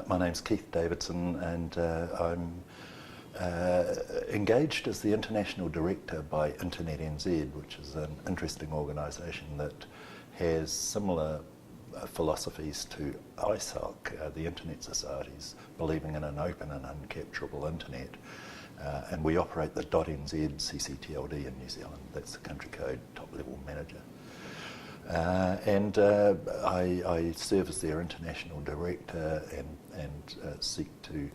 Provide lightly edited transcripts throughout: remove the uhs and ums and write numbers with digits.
My name's Keith Davidson, and I'm engaged as the International Director by Internet NZ, which is an interesting organisation that has similar philosophies to ISOC, the Internet Societies, believing in an open and uncapturable internet. And we operate the .NZ ccTLD in New Zealand. That's the country code top-level manager. I serve as their international director and seek to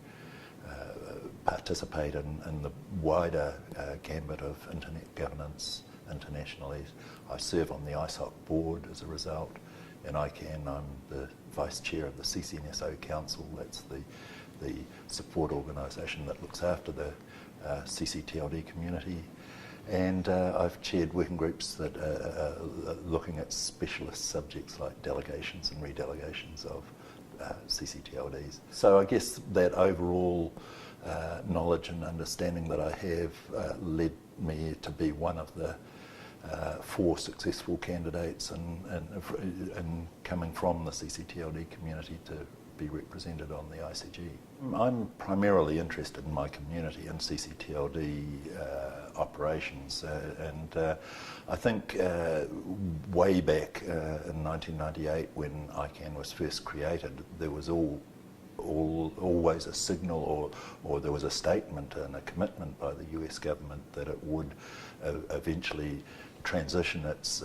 participate in the wider gambit of internet governance internationally. I serve on the ISOC board as a result. In ICANN, I'm the vice chair of the ccNSO Council. That's the support organisation that looks after the ccTLD community. And I've chaired working groups that are looking at specialist subjects like delegations and redelegations of ccTLDs. So I guess that overall knowledge and understanding that I have led me to be one of the 4 successful candidates and coming from the ccTLD community to be represented on the ICG. I'm primarily interested in my community and ccTLD operations, and I think way back in 1998 when ICANN was first created, there was always a signal or there was a statement and a commitment by the US government that it would eventually transition its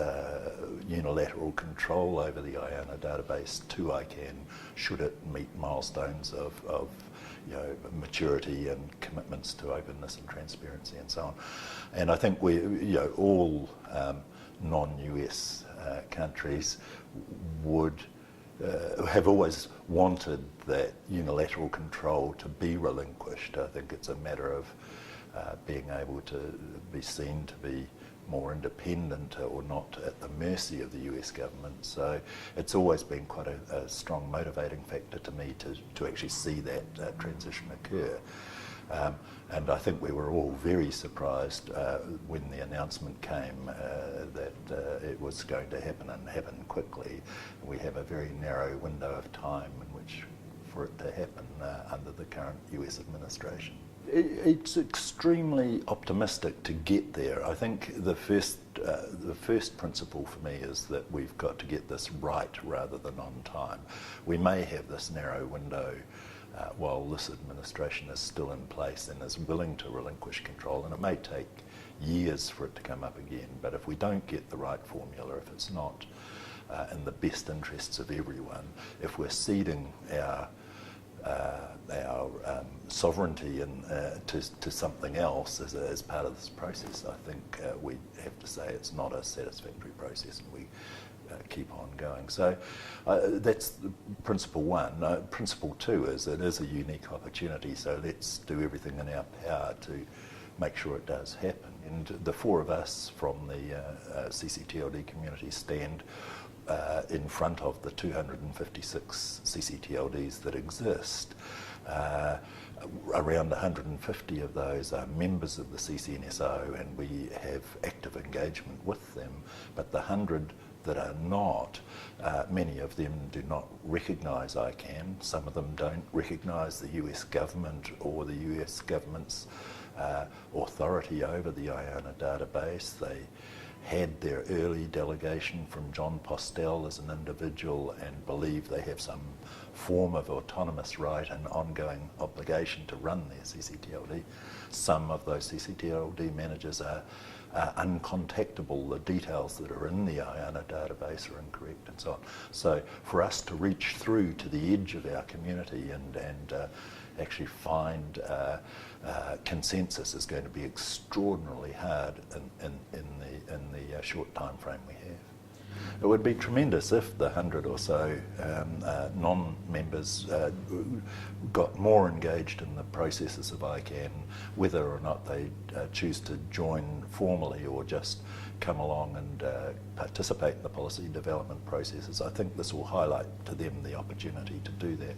unilateral control over the IANA database to ICANN should it meet milestones of maturity and commitments to openness and transparency and so on. And I think all non-US countries would have always wanted that unilateral control to be relinquished. I think it's a matter of being able to be seen to be more independent or not at the mercy of the US government. So it's always been quite a strong motivating factor to me to actually see that transition occur. And I think we were all very surprised when the announcement came that it was going to happen and happen quickly. We have a very narrow window of time in which for it to happen under the current US administration. It's extremely optimistic to get there. I think the first principle for me is that we've got to get this right rather than on time. We may have this narrow window while this administration is still in place and is willing to relinquish control, and it may take years for it to come up again, but if we don't get the right formula, if it's not in the best interests of everyone, if we're ceding our sovereignty to something else as part of this process, I think we have to say it's not a satisfactory process, and we keep on going. So that's principle 1. Principle 2 is it is a unique opportunity, so let's do everything in our power to make sure it does happen. And the 4 of us from the ccTLD community stand in front of the 256 ccTLDs that exist. Around 150 of those are members of the ccNSO, and we have active engagement with them, but the 100 that are not, many of them do not recognise ICANN. Some of them don't recognise the US government or the US government's authority over the IANA database. They had their early delegation from John Postel as an individual and believe they have some form of autonomous right and ongoing obligation to run their ccTLD. Some of those ccTLD managers are uncontactable. The details that are in the IANA database are incorrect and so on. So for us to reach through to the edge of our community and actually find consensus is going to be extraordinarily hard in the short time frame we have. It would be tremendous if the 100 or so non-members got more engaged in the processes of ICANN, whether or not they choose to join formally or just come along and participate in the policy development processes. I think this will highlight to them the opportunity to do that.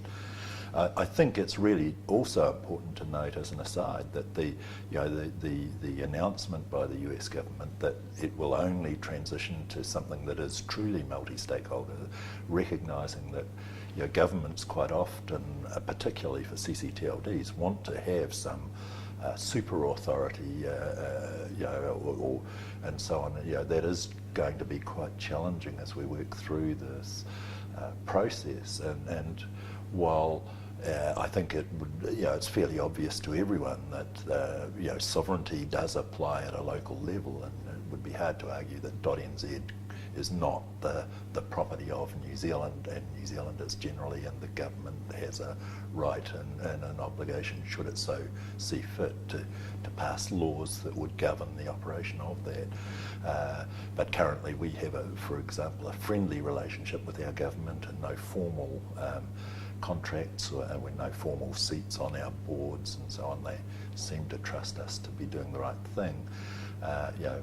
I think it's really also important to note, as an aside, that the announcement by the US government that it will only transition to something that is truly multi-stakeholder, recognising that governments quite often, particularly for CCTLDs, want to have some super authority, and so on. That is going to be quite challenging as we work through this process. And while I think it would, it's fairly obvious to everyone that sovereignty does apply at a local level, and it would be hard to argue that .nz is not the property of New Zealand and New Zealanders generally, and the government has a right and an obligation, should it so see fit, to pass laws that would govern the operation of that. But currently we have, for example, a friendly relationship with our government and no formal contracts with no formal seats on our boards and so on. They seem to trust us to be doing the right thing.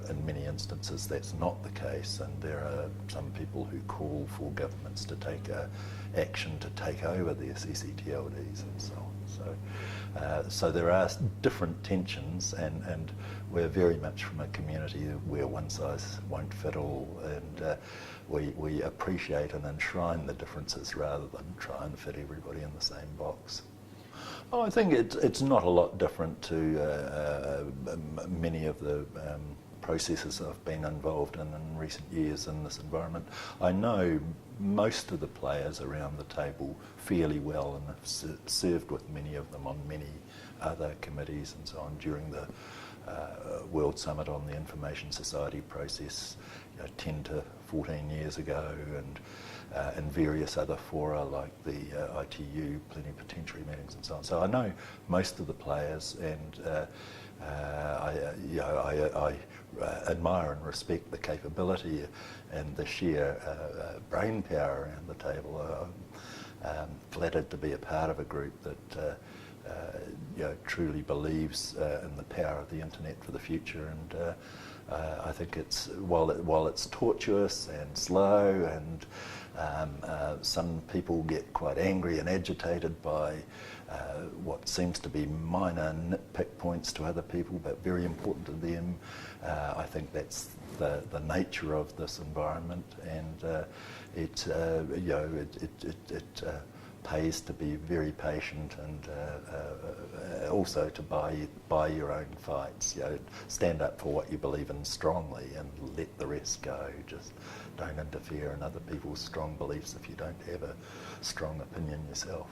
In many instances that's not the case, and there are some people who call for governments to take action to take over their ccTLDs and so on. So there are different tensions, and we're very much from a community where one size won't fit all, and we appreciate and enshrine the differences rather than try and fit everybody in the same box. Oh, I think it's not a lot different to many of the processes I've been involved in recent years in this environment. I know most of the players around the table fairly well, and have served with many of them on many other committees and so on during the World Summit on the Information Society process 10 to 14 years ago, and in various other fora like the ITU plenipotentiary meetings and so on. So I know most of the players, and I admire and respect the capability and the sheer brain power around the table. I'm flattered to be a part of a group that truly believes in the power of the internet for the future, and I think it's while it's tortuous and slow, and some people get quite angry and agitated by what seems to be minor nitpick points to other people, but very important to them. I think that's the nature of this environment, and it pays to be very patient, and also to buy your own fights. Stand up for what you believe in strongly, and let the rest go. Just don't interfere in other people's strong beliefs if you don't have a strong opinion yourself.